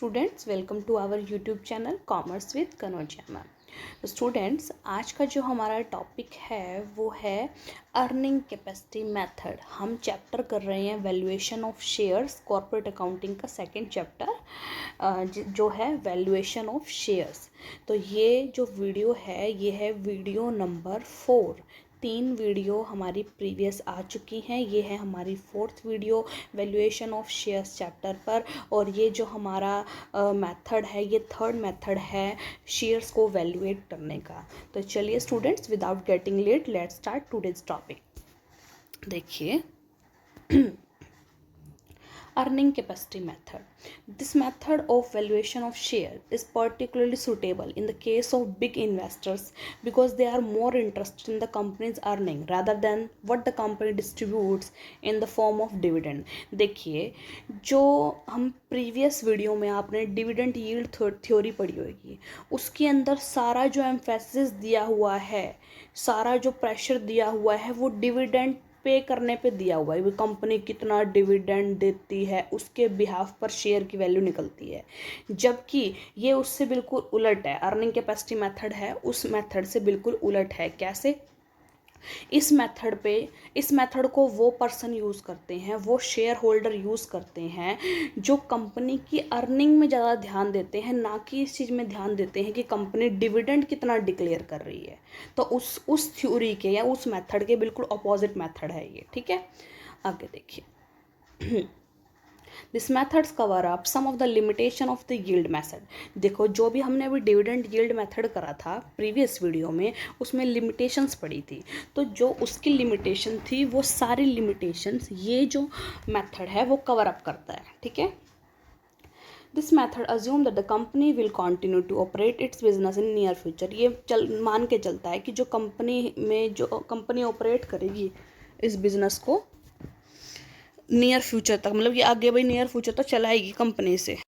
Students welcome to our YouTube channel commerce with Kanaujia ma'am. तो students आज का जो हमारा टॉपिक है वो है अर्निंग कैपेसिटी मेथड। हम चैप्टर कर रहे हैं valuation of shares, corporate accounting का सेकंड चैप्टर जो है वैल्यूएशन ऑफ शेयर्स। तो ये जो वीडियो है ये है वीडियो नंबर 4। 3 वीडियो हमारी प्रीवियस आ चुकी हैं, ये है हमारी 4th video valuation of shares chapter पर। और ये जो हमारा मेथड है ये 3rd मेथड है शेयर्स को वैल्यूएट करने का। तो चलिए students without getting let let's start today's topic. देखिए earning capacity method. This method of valuation of share is particularly suitable in the case of big investors because they are more interested in the company's earning rather than what the company distributes in the form of dividend. देखिए जो हम previous video में आपने dividend yield theory पढ़ी होगी, उसके अंदर सारा जो एम्फेसिस दिया हुआ है, सारा जो प्रेशर दिया हुआ है वो डिविडेंड पे करने पे दिया हुआ है। वो कंपनी कितना डिविडेंड देती है उसके बिहाफ पर शेयर की वैल्यू निकलती है, जबकि ये उससे बिल्कुल उलट है। अर्निंग कैपेसिटी मेथड है उस मेथड से बिल्कुल उलट है। कैसे? इस मेथड को वो पर्सन यूज़ करते हैं, वो शेयर होल्डर यूज़ करते हैं जो कंपनी की अर्निंग में ज़्यादा ध्यान देते हैं, ना कि इस चीज़ में ध्यान देते हैं कि कंपनी डिविडेंड कितना डिक्लेयर कर रही है। तो उस थ्योरी के या उस मेथड के बिल्कुल अपोजिट मेथड है ये। ठीक है, आगे देखिए। This methods cover up some of the limitation of the yield method. देखो जो भी हमने अभी डिविडेंड यील्ड मेथड करा था प्रीवियस वीडियो में, उसमें लिमिटेशंस पड़ी थी। तो जो उसकी लिमिटेशन थी वो सारी लिमिटेशंस ये जो मेथड है वो कवर अप करता है। ठीक है, this method assume that the company will continue to operate its business in near future. ये मान के चलता है कि जो कंपनी ऑपरेट करेगी इस बिजनेस को नियर फ्यूचर तक, मतलब ये आगे भाई नियर फ्यूचर तक चलाएगी कंपनी से।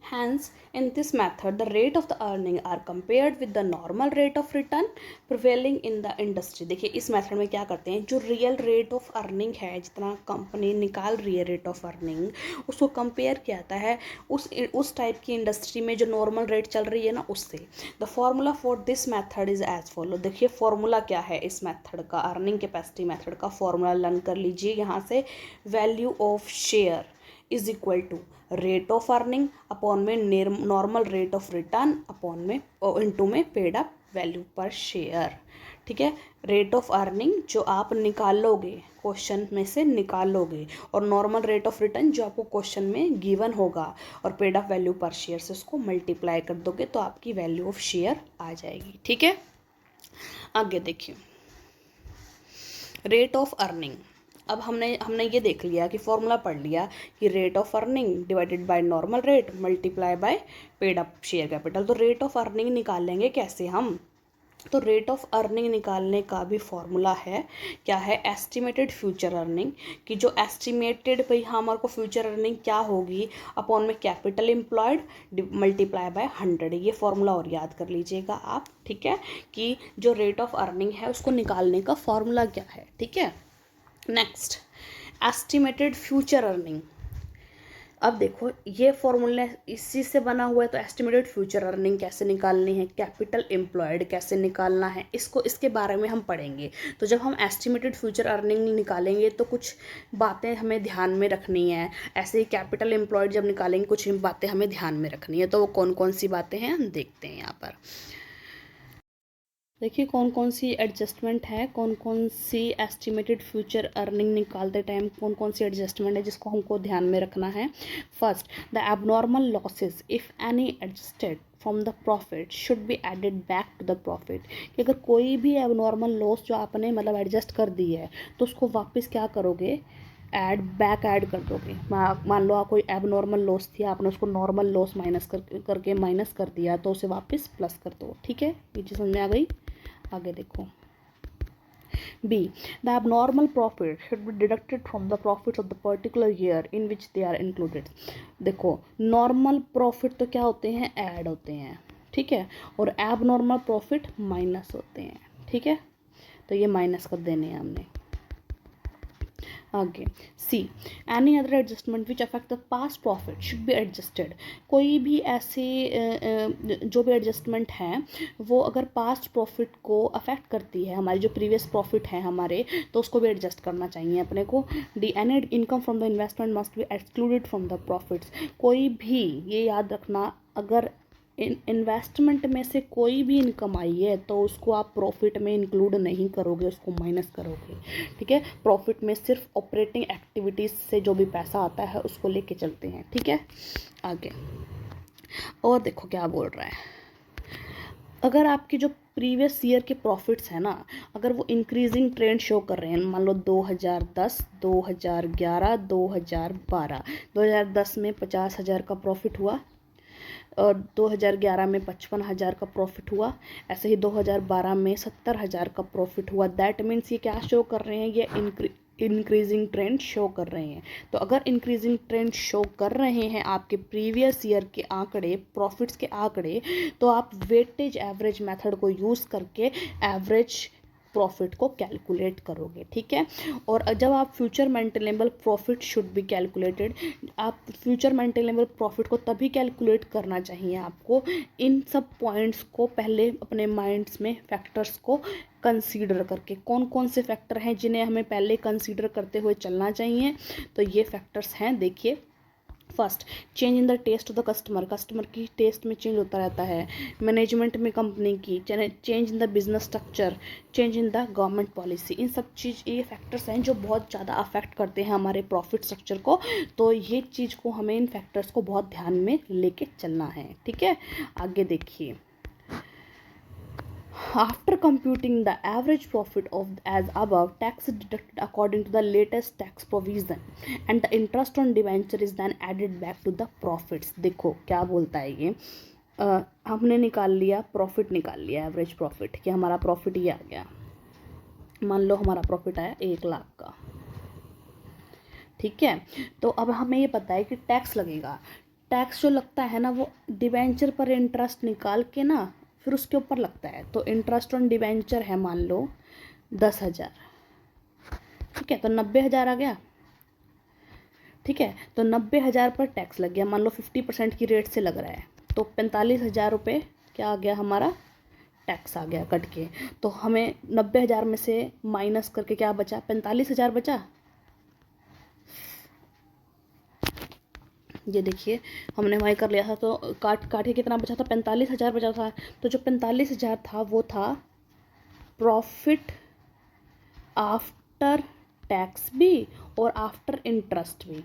Hence, in this method, the rate of the earning are compared with the normal rate of return prevailing in the industry. देखिए इस मेथड में क्या करते हैं, जो रियल रेट ऑफ अर्निंग है, जितना कंपनी निकाल रही है रेट ऑफ अर्निंग, उसको कंपेयर किया जाता है उस टाइप की इंडस्ट्री में जो नॉर्मल रेट चल रही है ना उससे। The formula for this method is as follow. देखिए फॉर्मूला क्या है इस मेथड का, अर्निंग कैपेसिटी मेथड का फॉर्मूला लर्न कर लीजिए यहाँ से। Value of share is equal to rate of earning upon में normal rate of return upon में इनटू में paid up value per share. ठीक है, रेट ऑफ अर्निंग जो आप निकालोगे क्वेश्चन में से निकालोगे, और नॉर्मल रेट ऑफ रिटर्न जो आपको क्वेश्चन में गिवन होगा, और paid up value per share से उसको मल्टीप्लाई कर दोगे तो आपकी वैल्यू ऑफ शेयर आ जाएगी। ठीक है, आगे देखिए रेट ऑफ अर्निंग। अब हमने ये देख लिया कि फॉर्मूला पढ़ लिया कि rate of earning divided by normal rate multiply by paid up share capital. तो रेट ऑफ अर्निंग निकालेंगे कैसे हम? तो रेट ऑफ अर्निंग निकालने का भी फॉर्मूला है, क्या है? Estimated future earning. कि जो एस्टिमेटेड भाई हमारे को फ्यूचर अर्निंग क्या होगी अपॉन में कैपिटल एम्प्लॉयड मल्टीप्लाई बाय 100। ये फॉर्मूला और याद कर लीजिएगा आप। ठीक है, कि जो रेट ऑफ अर्निंग है उसको निकालने का फॉर्मूला क्या है। ठीक है, नेक्स्ट एस्टिमेटेड फ्यूचर अर्निंग। अब देखो ये फॉर्मूला इसी से बना हुआ है, तो एस्टिमेटेड फ्यूचर अर्निंग कैसे निकालनी है, कैपिटल एम्प्लॉयड कैसे निकालना है, इसके बारे में हम पढ़ेंगे। तो जब हम एस्टिमेटेड फ्यूचर अर्निंग निकालेंगे तो कुछ बातें हमें ध्यान में रखनी है। ऐसे ही कैपिटल एम्प्लॉयड जब निकालेंगे कुछ बातें हमें ध्यान में रखनी है। तो वो कौन कौन सी बातें हैं हम देखते हैं यहाँ पर। देखिए कौन कौन सी एडजस्टमेंट है, कौन कौन सी एस्टिमेटेड फ्यूचर अर्निंग निकालते टाइम कौन कौन सी एडजस्टमेंट है जिसको हमको ध्यान में रखना है। First, the abnormal losses if any adjusted from the profit should be added back to the profit. कि अगर कोई भी एबनॉर्मल लॉस जो आपने मतलब एडजस्ट कर दी है तो उसको वापस क्या करोगे, ऐड कर दोगे। मान लो कोई एबनॉर्मल लॉस थी, आपने उसको नॉर्मल लॉस करके माइनस कर दिया तो उसे वापस प्लस कर दो। ठीक है, ये चीज़ समझ में आ गई। आगे देखो B, the abnormal profit should be deducted from the profits of the particular year in which they are included। देखो नॉर्मल प्रॉफिट तो क्या होते हैं, ऐड होते हैं। ठीक है, और एबनॉर्मल प्रॉफिट माइनस होते हैं। ठीक है, तो ये माइनस कर देने हैं हमने। आगे C, any other adjustment which affect the past profit should be adjusted. कोई भी ऐसे जो भी एडजस्टमेंट हैं वो अगर पास्ट प्रॉफिट को अफेक्ट करती है, हमारी जो प्रीवियस प्रॉफिट है हमारे, तो उसको भी एडजस्ट करना चाहिए अपने को। D, any income from the investment must be excluded from the profits. कोई भी, ये याद रखना, अगर इन्वेस्टमेंट में से कोई भी इनकम आई है तो उसको आप प्रॉफिट में इंक्लूड नहीं करोगे, उसको माइनस करोगे। ठीक है, प्रॉफिट में सिर्फ ऑपरेटिंग एक्टिविटीज़ से जो भी पैसा आता है उसको लेके चलते हैं। ठीक है, आगे और देखो क्या बोल रहा है। अगर आपके जो प्रीवियस ईयर के प्रॉफिट्स हैं ना, अगर वो इंक्रीजिंग ट्रेंड शो कर रहे हैं, मान लो 2010, 2011, 2012, 2010 में 50,000 का प्रॉफिट हुआ और 2011 में 55,000 का प्रॉफिट हुआ, ऐसे ही 2012 में 70,000 का प्रॉफिट हुआ। दैट मीन्स ये क्या शो कर रहे हैं, ये इंक्रीजिंग ट्रेंड शो कर रहे हैं। तो अगर इंक्रीजिंग ट्रेंड शो कर रहे हैं आपके प्रीवियस ईयर के आंकड़े, प्रॉफिट्स के आंकड़े, तो आप वेटेज एवरेज मेथड को यूज़ करके एवरेज प्रॉफिट को कैलकुलेट करोगे। ठीक है, और जब आप future maintainable profit should be calculated, आप फ्यूचर मेंटेनेबल प्रॉफिट को तभी कैलकुलेट करना चाहिए आपको, इन सब पॉइंट्स को पहले अपने माइंड्स में फैक्टर्स को कंसीडर करके। कौन कौन से फैक्टर हैं जिन्हें हमें पहले कंसीडर करते हुए चलना चाहिए, तो ये फैक्टर्स हैं, देखिए। First, change in the taste of the customer, customer की टेस्ट में चेंज होता रहता है। मैनेजमेंट में कंपनी की, change in the business structure, change in the government policy, इन सब चीज़, ये फैक्टर्स हैं जो बहुत ज़्यादा अफेक्ट करते हैं हमारे प्रॉफिट स्ट्रक्चर को। तो ये चीज़ को हमें, इन फैक्टर्स को बहुत ध्यान में लेके चलना है। ठीक है, आगे देखिए। After computing the average profit of as above, tax is deducted according to the latest tax provision and the interest on debenture is then added back to the profits। देखो क्या बोलता है ये, हमने निकाल लिया प्रॉफिट, निकाल लिया एवरेज प्रॉफिट कि हमारा प्रॉफिट ये आ गया। मान लो हमारा प्रॉफिट आया 1 लाख का। ठीक है, तो अब हमें ये पता है कि टैक्स लगेगा। टैक्स जो लगता है ना, वो डिबेंचर पर इंटरेस्ट निकाल के ना फिर उसके ऊपर लगता है। तो इंटरेस्ट ऑन डिबेंचर है मान लो 10,000। ठीक है, तो 90,000 आ गया। ठीक है, तो 90,000 पर टैक्स लग गया, मान लो 50% की रेट से लग रहा है, तो 45,000 रुपये क्या आ गया हमारा, टैक्स आ गया कट के। तो हमें 90,000 में से माइनस करके क्या बचा, 45,000 बचा। ये देखिए, हमने वही कर लिया था, तो काट के कितना बचा था, 45,000 बचा था। तो जो 45,000 था वो था प्रॉफिट आफ्टर टैक्स भी और आफ्टर इंटरेस्ट भी,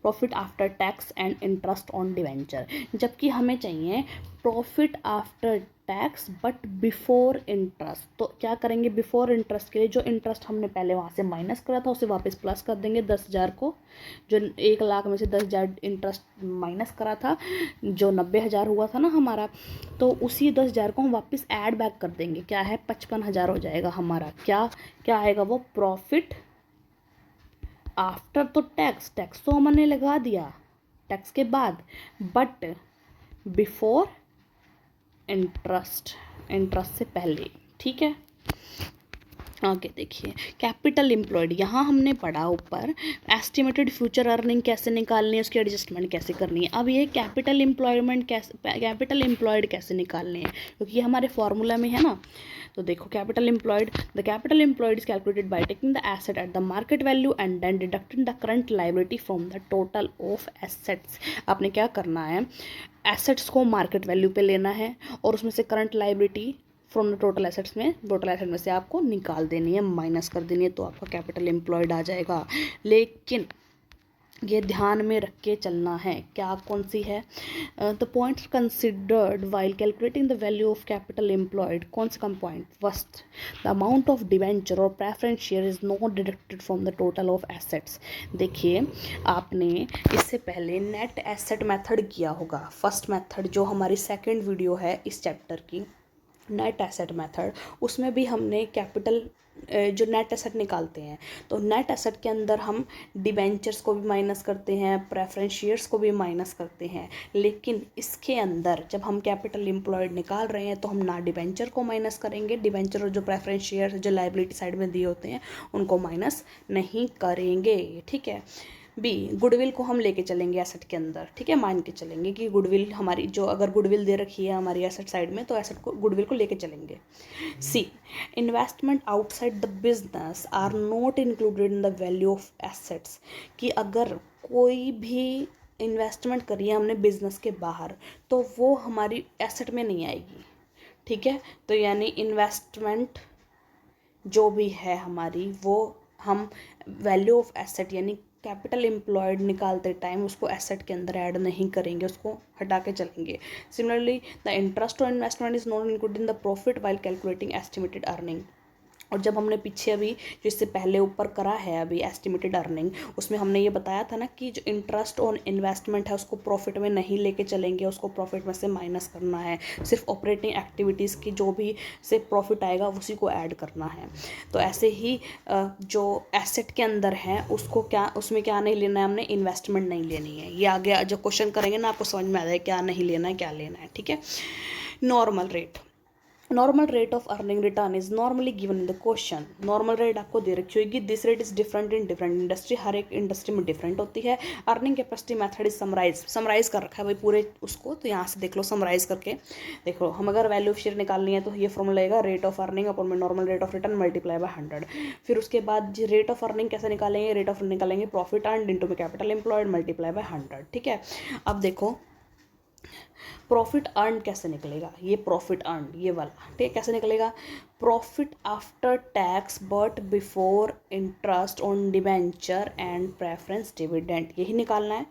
profit after tax and interest on debenture. जबकि हमें चाहिए profit after tax but before interest. तो क्या करेंगे, बिफोर इंटरेस्ट के लिए जो इंटरेस्ट हमने पहले वहाँ से माइनस करा था उसे वापस प्लस कर देंगे 10,000 को। जो 1 लाख में से 10,000 इंटरेस्ट माइनस करा था, जो 90,000 हुआ था ना हमारा, तो उसी 10,000 को हम वापस ऐड बैक कर देंगे। क्या है, 55,000 हो जाएगा हमारा। क्या आएगा वो, प्रॉफिट आफ्टर, तो टैक्स तो हमने लगा दिया टैक्स के बाद, बट बिफोर इंटरेस्ट से पहले। ठीक है, आगे देखिए। कैपिटल एम्प्लॉयड, यहाँ हमने पढ़ा ऊपर एस्टिमेटेड फ्यूचर अर्निंग कैसे निकालनी है, उसकी एडजस्टमेंट कैसे करनी है। अब ये कैपिटल एम्प्लॉयड कैसे निकालने हैं, क्योंकि ये हमारे फॉर्मूला में है ना। तो देखो, capital employed, the capital employed is calculated by taking the asset at the market value and then deducting the current liability from the total of assets. आपने क्या करना है, एसेट्स को मार्केट वैल्यू पे लेना है और उसमें से current liability from the total assets में, टोटल एसेट में से आपको निकाल देनी है, माइनस कर देनी है, तो आपका कैपिटल एम्प्लॉयड आ जाएगा। लेकिन ये ध्यान में रख के चलना है, क्या कौन सी है, the points considered while calculating the value of capital employed. कौन सा कम point, first, the amount of debenture और preference share is not deducted from the total of assets. देखिए, आपने इससे पहले नेट एसेट मेथड किया होगा, फर्स्ट मेथड जो हमारी सेकेंड वीडियो है इस चैप्टर की, नेट एसेट मेथड, उसमें भी हमने कैपिटल जो नेट एसेट निकालते हैं, तो नेट एसेट के अंदर हम डिबेंचर्स को भी माइनस करते हैं, प्रेफरेंस शेयर्स को भी माइनस करते हैं, लेकिन इसके अंदर जब हम कैपिटल एम्प्लॉयड निकाल रहे हैं तो हम ना डिबेंचर को माइनस करेंगे, डिबेंचर और जो प्रेफरेंस शेयर जो लाइबिलिटी साइड में दिए होते हैं उनको माइनस नहीं करेंगे। ठीक है। बी, गुडविल को हम लेके चलेंगे एसेट के अंदर। ठीक है, मान के चलेंगे कि गुडविल हमारी जो अगर गुडविल दे रखी है हमारी एसेट साइड में तो एसेट को गुडविल को लेके चलेंगे। C, investment outside the business are not included in the value of assets, कि अगर कोई भी इन्वेस्टमेंट करी है हमने बिजनेस के बाहर तो वो हमारी एसेट में नहीं आएगी। ठीक है, तो यानी इन्वेस्टमेंट जो भी है हमारी वो हम वैल्यू ऑफ एसेट यानी कैपिटल एम्प्लॉयड निकालते टाइम उसको एसेट के अंदर ऐड नहीं करेंगे, उसको हटा के चलेंगे। Similarly the interest on investment is not included in the profit while calculating estimated earning. और जब हमने पीछे अभी जो इससे पहले ऊपर करा है अभी एस्टिमेटेड अर्निंग, उसमें हमने ये बताया था ना कि जो इंटरेस्ट ऑन इन्वेस्टमेंट है उसको प्रॉफिट में नहीं लेके चलेंगे, उसको प्रॉफिट में से माइनस करना है, सिर्फ ऑपरेटिंग एक्टिविटीज़ की जो भी से प्रॉफिट आएगा उसी को ऐड करना है। तो ऐसे ही जो एसेट के अंदर है उसको क्या उसमें क्या नहीं लेना है, हमने इन्वेस्टमेंट नहीं लेनी है। ये आगे जो क्वेश्चन करेंगे ना आपको समझ में आ जाए क्या नहीं लेना है क्या लेना है। ठीक है। Normal rate of earning return is normally given in the question. Normal rate आपको दे रखी होगी, this rate is different in different industry, हर एक इंडस्ट्री में डिफरेंट होती है। Earning capacity method is summarise कर रखा है भाई पूरे उसको, तो यहाँ से देख लो समराइज करके देख लो। हम अगर वैल्यू ऑफ शेयर निकालनी है तो ये फॉर्मूला आएगा रेट ऑफ अर्निंग अपॉन में normal rate of return multiply by 100। फिर उसके बाद रेट ऑफ अर्निंग कैसे निकालेंगे, रेट ऑफ निकालेंगे प्रॉफिट अर्न इंटू में कैपिटल एम्प्लॉयड मल्टीप्लाई बाय 100। ठीक है, अब देखो प्रॉफिट अर्न कैसे निकलेगा, ये प्रॉफिट अर्न ये वाला। ठीक है, कैसे निकलेगा, profit after tax but before interest on debenture and preference dividend, यही निकालना है।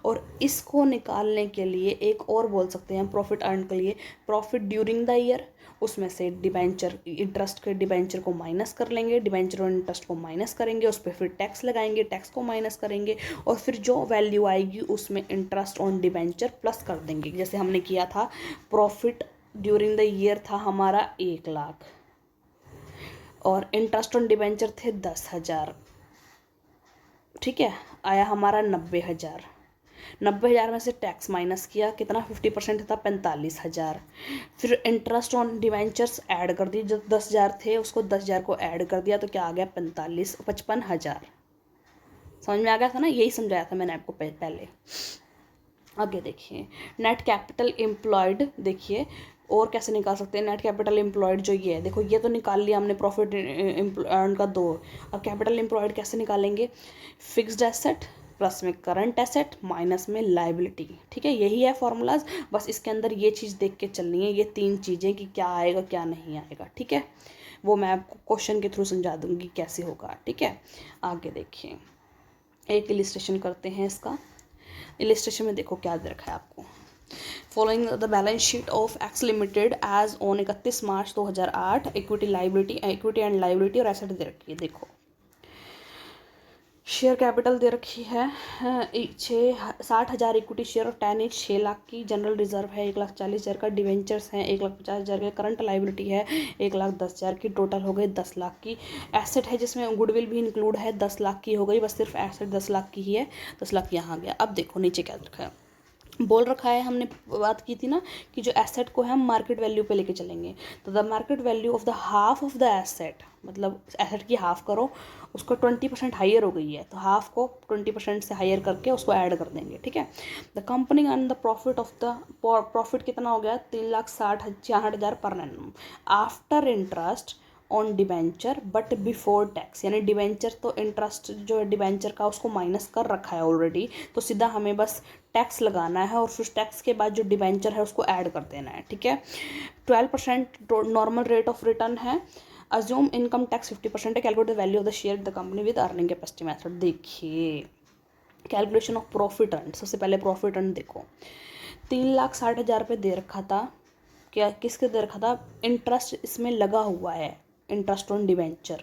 और इसको निकालने के लिए एक और बोल सकते हैं प्रॉफिट अर्न के लिए, प्रॉफिट ड्यूरिंग द ईयर, उसमें से डिबेंचर इंटरेस्ट के डिबेंचर को माइनस कर लेंगे, डिबेंचर और इंटरेस्ट को माइनस करेंगे, उस पर फिर टैक्स लगाएंगे, टैक्स को माइनस करेंगे और फिर जो वैल्यू आएगी उसमें इंटरेस्ट ऑन डिबेंचर प्लस कर देंगे। जैसे हमने किया था प्रॉफिट ड्यूरिंग द ईयर था हमारा 1 लाख और इंटरेस्ट ऑन डिबेंचर थे 10,000। ठीक है, आया हमारा 90,000। 90,000 में से टैक्स माइनस किया, कितना 50% था 45,000। फिर इंटरेस्ट ऑन डिवेंचर्स ऐड कर दी, जो 10,000 थे उसको 10,000 को ऐड कर दिया तो क्या आ गया 55,000। समझ में आ गया था ना, यही समझाया था मैंने आपको पहले। आगे देखिए नेट कैपिटल एम्प्लॉयड, देखिए और कैसे निकाल सकते हैं नेट कैपिटल एम्प्लॉयड। जो ये है देखो, ये तो निकाल लिया हमने प्रॉफिट अर्न का 2। अब कैपिटल एम्प्लॉयड कैसे निकालेंगे, फिक्स्ड एसेट प्लस में करंट एसेट माइनस में लाइबिलिटी। ठीक है, यही है फॉर्मूलाज, बस इसके अंदर ये चीज़ देख के चलनी है, ये 3 चीज़ें कि क्या आएगा क्या नहीं आएगा। ठीक है, वो मैं आपको क्वेश्चन के थ्रू समझा दूंगी कैसे होगा। ठीक है, आगे देखिए एक इलिस्ट्रेशन करते हैं इसका। इलिस्ट्रेशन में देखो क्या दे रखा है आपको, following the balance sheet of X limited as on 31 March 2008, equity and liability और एसेट दे रखी है। देखो शेयर कैपिटल दे रखी है 60,000 इक्विटी शेयर और 10 ईच 6 लाख की, जनरल रिजर्व है 1,40,000 का, डिवेंचर्स हैं 1,50,000 के, करंट लाइबिलिटी है 1,10,000 की, टोटल हो गई 10 लाख की। एसेट है जिसमें गुडविल भी इंक्लूड है 10 लाख की हो गई, बस सिर्फ एसेट 10 लाख की ही है, 10 लाख यहाँ गया। अब देखो नीचे क्या रखा है, बोल रखा है, हमने बात की थी ना कि जो एसेट को है हम मार्केट वैल्यू पे लेके चलेंगे, तो the market value of the half of the asset, मतलब एसेट की हाफ करो, उसको 20% हायर हो गई है तो हाफ को 20% से हायर करके उसको ऐड कर देंगे। ठीक है, the company earn the profit of the profit कितना हो गया 3,60,000 per annum after interest on debenture but before tax, यानी डिबेंचर तो इंटरेस्ट जो है डिबेंचर का उसको माइनस कर रखा है ऑलरेडी, तो सीधा हमें बस टैक्स लगाना है और फिर टैक्स के बाद जो डिबेंचर है उसको ऐड कर देना है। ठीक है, 12% नॉर्मल रेट ऑफ रिटर्न है, अज्यूम इनकम टैक्स 50% है, calculate the value of the share the company with earning capacity method. देखिए कैलकुलेशन ऑफ प्रॉफिट अर्न, सबसे पहले प्रॉफिट अर्न देखो 3,60,000 रुपये दे रखा था, क्या किसके दे रखा था, इंटरेस्ट इसमें लगा हुआ है, इंटरेस्ट ऑन डिबेंचर।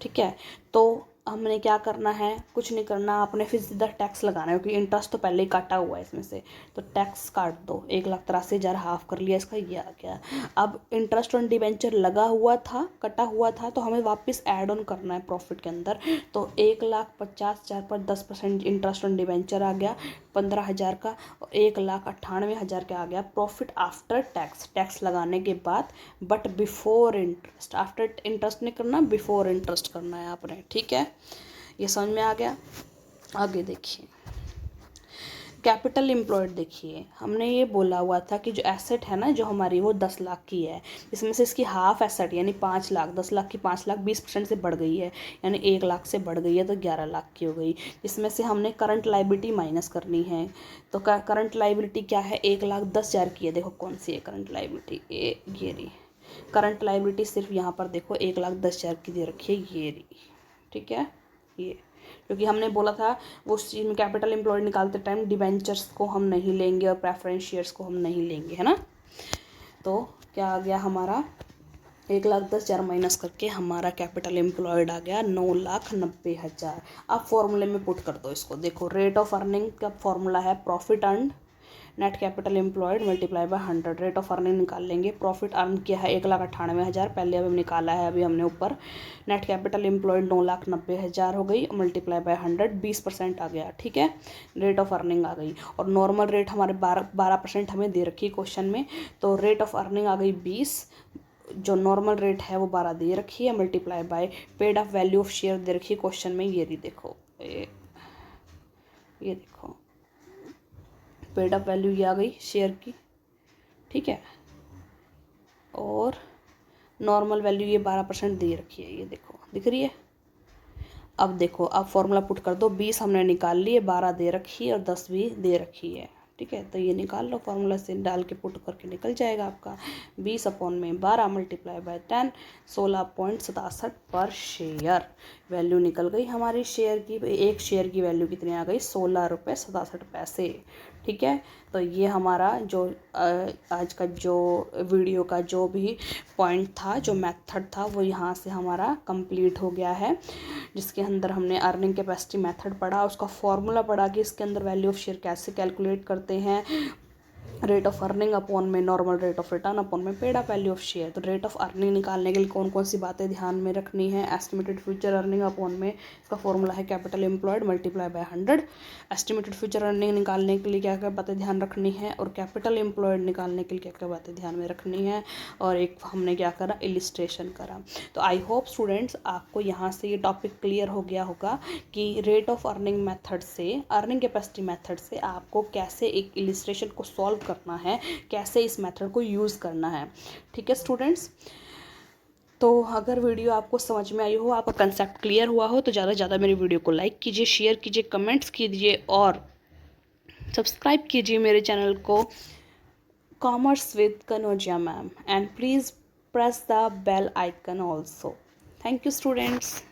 ठीक है, तो हमने क्या करना है, कुछ नहीं करना, आपने फिर सीधा टैक्स लगाना है क्योंकि इंटरेस्ट तो पहले ही काटा हुआ है इसमें से, तो टैक्स काट दो। 1,83,000 हाफ कर लिया इसका, ये आ गया। अब इंटरेस्ट ऑन डिबेंचर लगा हुआ था, कटा हुआ था, तो हमें वापस ऐड ऑन करना है प्रॉफिट के अंदर। तो 1,50,000 पर 10% इंटरेस्ट ऑन डिबेंचर आ गया 15,000 का, और 1,98,000 का आ गया प्रॉफिट आफ्टर टैक्स, टैक्स लगाने के बाद, but before interest. After interest नहीं करना, बिफोर इंटरेस्ट करना है आपने, ठीक है। ये समझ में आ गया। आगे देखिए, कैपिटल एम्प्लॉयड देखिए, हमने ये बोला हुआ था कि जो एसेट है ना जो हमारी वो 10 लाख की है, इसमें से इसकी हाफ एसेट यानी 5 लाख, 10 लाख की 5 लाख 20% से बढ़ गई है, यानी 1 लाख से बढ़ गई है तो 11 लाख की हो गई। इसमें से हमने करंट लाइबिलिटी माइनस करनी है। तो करंट लाइबिलिटी क्या है, 1,10,000 की है। देखो कौन सी है करंट लाइबिलिटी, ये रही करंट लाइबिलिटी, सिर्फ यहाँ पर देखो 1,10,000 की दे रखी है, ये रही, ठीक है। ये क्योंकि हमने बोला था वो उस चीज़ में कैपिटल एम्प्लॉयड निकालते टाइम डिबेंचर्स को हम नहीं लेंगे और प्रेफरेंस शेयर्स को हम नहीं लेंगे, है ना। तो क्या आ गया हमारा, 1,10,000 माइनस करके हमारा कैपिटल एम्प्लॉयड आ गया 9,90,000। अब फॉर्मूले में पुट कर दो इसको। देखो रेट ऑफ अर्निंग का फॉर्मूला है profit earn net capital employed multiply by 100। Rate of earning निकाल लेंगे। प्रॉफिट अर्न किया है 1,98,000 पहले, अभी निकाला है अभी हमने ऊपर। नेट कैपिटल एम्प्लॉयड 9,90,000 हो गई, मल्टीप्लाई बाय 100, 20% आ गया, ठीक है। रेट ऑफ अर्निंग आ गई, और नॉर्मल रेट हमारे 12% हमें दे रखी है क्वेश्चन में, तो रेट ऑफ अर्निंग आ गई 20, जो नॉर्मल रेट है वो 12 दे रखी है, multiply by paid of value of share दे रखी है क्वेश्चन में, ये रही देखो, ये देखो पेड ऑफ वैल्यू ये आ गई शेयर की, ठीक है। और नॉर्मल वैल्यू ये 12% दे रखी है, ये देखो दिख रही है। अब देखो, अब फॉर्मूला पुट कर दो, 20 हमने निकाल लिए, 12 दे रखी है और 10 भी दे रखी है, ठीक है। तो ये निकाल लो, फार्मूला से डाल के पुट करके निकल जाएगा आपका 20/12 मल्टीप्लाई बाय 10, 16.67 पर शेयर वैल्यू निकल गई हमारी शेयर की। एक शेयर की वैल्यू कितनी आ गई, 16 रुपये 67 पैसे, ठीक है। तो ये हमारा जो आज का जो वीडियो का जो भी पॉइंट था, जो मेथड था, वो यहाँ से हमारा कंप्लीट हो गया है, जिसके अंदर हमने अर्निंग कैपेसिटी मेथड पढ़ा, उसका फॉर्मूला पढ़ा कि इसके अंदर वैल्यू ऑफ शेयर कैसे कैलकुलेट करते हैं, रेट ऑफ अर्निंग अपॉन में normal rate of return upon में paid up value of share. तो रेट ऑफ अर्निंग निकालने के लिए कौन कौन सी बातें ध्यान में रखनी है, एस्टिमेटेड फ्यूचर अर्निंग अपॉन में इसका फॉर्मूला है capital employed multiply by 100। Estimated future earning निकालने के लिए क्या क्या बातें ध्यान रखनी है, और कैपिटल एम्प्लॉयड निकालने के लिए क्या क्या बातें ध्यान में रखनी है, और एक हमने क्या करा, इलिस्ट्रेशन करा। तो आई होप स्टूडेंट्स आपको यहाँ से ये टॉपिक क्लियर हो गया होगा कि रेट ऑफ अर्निंग मेथड से, अर्निंग कैपेसिटी मेथड से आपको कैसे एक इलिस्ट्रेशन को सॉल्व करना है, कैसे इस मेथड को यूज़ करना है, ठीक है स्टूडेंट्स। तो अगर वीडियो आपको समझ में आई हो, आपका कंसेप्ट क्लियर हुआ हो, तो ज़्यादा से ज़्यादा मेरी वीडियो को लाइक कीजिए, शेयर कीजिए, कमेंट्स कीजिए और सब्सक्राइब कीजिए मेरे चैनल को commerce with Kanaujia ma'am, and please press the bell icon also. Thank you students.